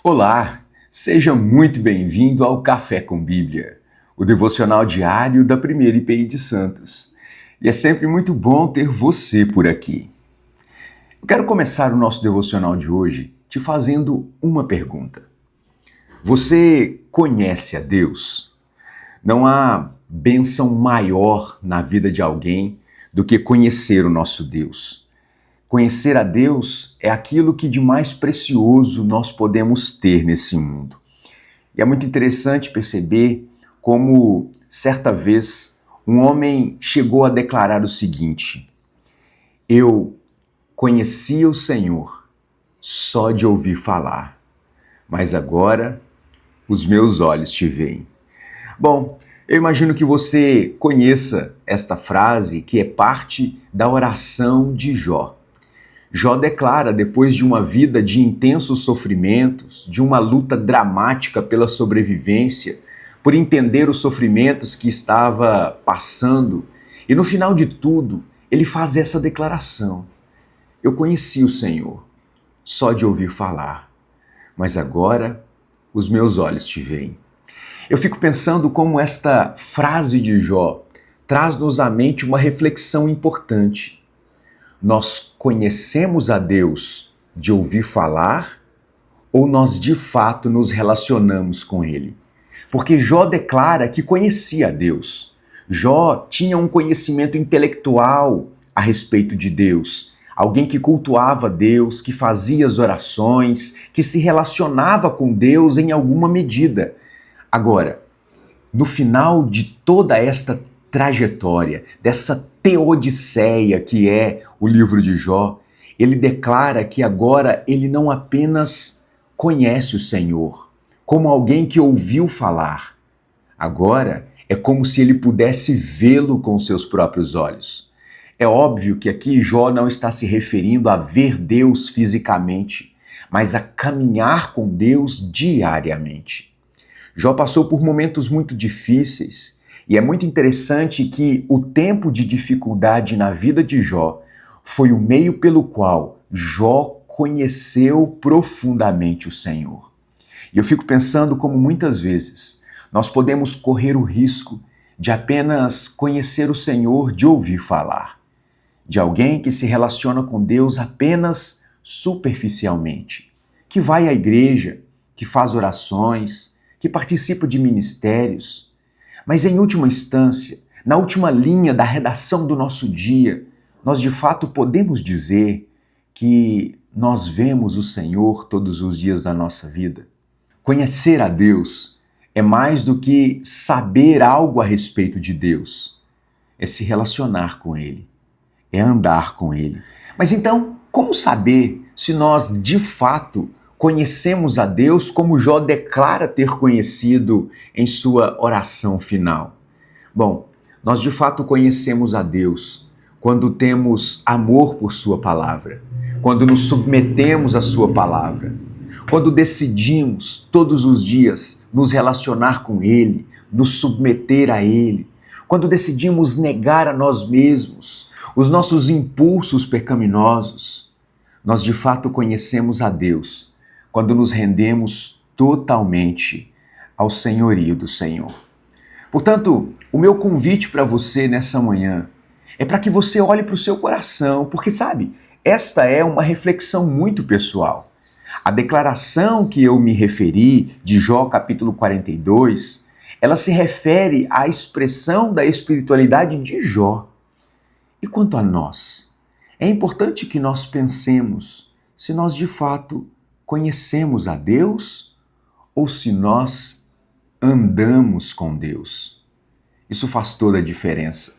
Olá, seja muito bem-vindo ao Café com Bíblia, o devocional diário da Primeira IPI de Santos. E é sempre muito bom ter você por aqui. Eu quero começar o nosso devocional de hoje te fazendo uma pergunta. Você conhece a Deus? Não há bênção maior na vida de alguém do que conhecer o nosso Deus. Conhecer a Deus é aquilo que de mais precioso nós podemos ter nesse mundo. E é muito interessante perceber como, certa vez, um homem chegou a declarar o seguinte: eu conhecia o Senhor só de ouvir falar, mas agora os meus olhos te veem. Bom, eu imagino que você conheça esta frase que é parte da oração de Jó. Jó declara, depois de uma vida de intensos sofrimentos, de uma luta dramática pela sobrevivência, por entender os sofrimentos que estava passando, e no final de tudo, ele faz essa declaração: eu conheci o Senhor, só de ouvir falar, mas agora os meus olhos te veem. Eu fico pensando como esta frase de Jó traz-nos à mente uma reflexão importante. Nós conhecemos a Deus de ouvir falar ou nós de fato nos relacionamos com Ele? Porque Jó declara que conhecia a Deus. Jó tinha um conhecimento intelectual a respeito de Deus. Alguém que cultuava Deus, que fazia as orações, que se relacionava com Deus em alguma medida. Agora, no final de toda esta trajetória, dessa teodiceia que é o livro de Jó, ele declara que agora ele não apenas conhece o Senhor, como alguém que ouviu falar. Agora é como se ele pudesse vê-lo com seus próprios olhos. É óbvio que aqui Jó não está se referindo a ver Deus fisicamente, mas a caminhar com Deus diariamente. Jó passou por momentos muito difíceis, e é muito interessante que o tempo de dificuldade na vida de Jó foi o meio pelo qual Jó conheceu profundamente o Senhor. E eu fico pensando como muitas vezes nós podemos correr o risco de apenas conhecer o Senhor de ouvir falar, de alguém que se relaciona com Deus apenas superficialmente, que vai à igreja, que faz orações, que participa de ministérios, mas em última instância, na última linha da redação do nosso dia, nós de fato podemos dizer que nós vemos o Senhor todos os dias da nossa vida. Conhecer a Deus é mais do que saber algo a respeito de Deus, é se relacionar com Ele, é andar com Ele. Mas então, como saber se nós de fato conhecemos a Deus como Jó declara ter conhecido em sua oração final? Bom, nós de fato conhecemos a Deus quando temos amor por sua palavra, quando nos submetemos à sua palavra, quando decidimos todos os dias nos relacionar com Ele, nos submeter a Ele, quando decidimos negar a nós mesmos, os nossos impulsos pecaminosos. Nós de fato conhecemos a Deus quando nos rendemos totalmente ao senhorio do Senhor. Portanto, o meu convite para você nessa manhã é para que você olhe para o seu coração, porque sabe, esta é uma reflexão muito pessoal. A declaração que eu me referi, de Jó capítulo 42, ela se refere à expressão da espiritualidade de Jó. E quanto a nós? É importante que nós pensemos se nós de fato conhecemos a Deus ou se nós andamos com Deus. Isso faz toda a diferença.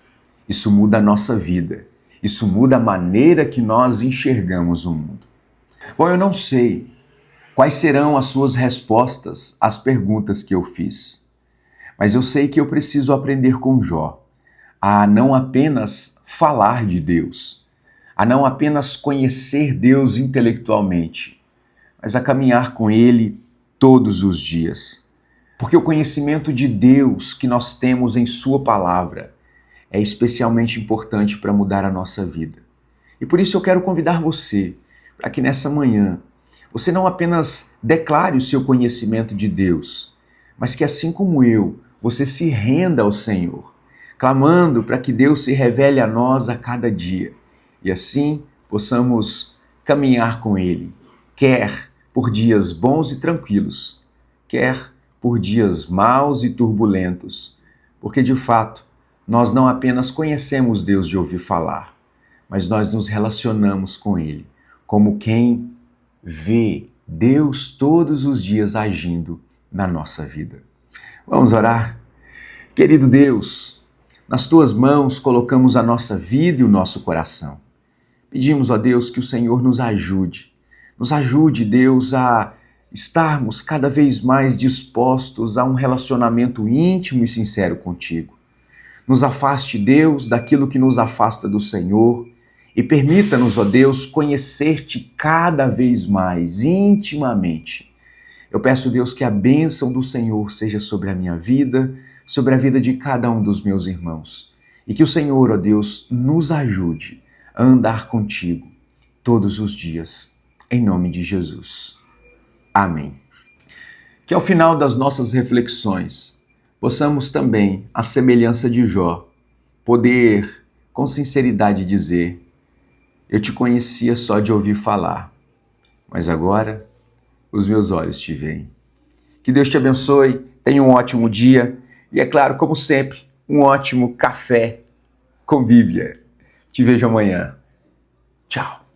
Isso muda a nossa vida. Isso muda a maneira que nós enxergamos o mundo. Bom, eu não sei quais serão as suas respostas às perguntas que eu fiz, mas eu sei que eu preciso aprender com Jó a não apenas falar de Deus, a não apenas conhecer Deus intelectualmente, mas a caminhar com Ele todos os dias. Porque o conhecimento de Deus que nós temos em Sua palavra é especialmente importante para mudar a nossa vida. E por isso eu quero convidar você para que nessa manhã Você não apenas declare o seu conhecimento de Deus, mas que assim como eu, você se renda ao Senhor, clamando para que Deus se revele a nós a cada dia e assim possamos caminhar com Ele, quer por dias bons e tranquilos, quer por dias maus e turbulentos, porque de fato nós não apenas conhecemos Deus de ouvir falar, mas nós nos relacionamos com Ele, como quem vê Deus todos os dias agindo na nossa vida. Vamos orar? Querido Deus, nas Tuas mãos colocamos a nossa vida e o nosso coração. Pedimos, ó Deus, que o Senhor nos ajude. Nos ajude, Deus, a estarmos cada vez mais dispostos a um relacionamento íntimo e sincero contigo. Nos afaste, Deus, daquilo que nos afasta do Senhor e permita-nos, ó Deus, conhecer-te cada vez mais intimamente. Eu peço, Deus, que a bênção do Senhor seja sobre a minha vida, sobre a vida de cada um dos meus irmãos. E que o Senhor, ó Deus, nos ajude a andar contigo todos os dias, em nome de Jesus. Amém. Que ao final das nossas reflexões, possamos também, à semelhança de Jó, poder com sinceridade dizer: eu te conhecia só de ouvir falar, mas agora os meus olhos te veem. Que Deus te abençoe, tenha um ótimo dia e, é claro, como sempre, um ótimo café com Bíblia. Te vejo amanhã. Tchau.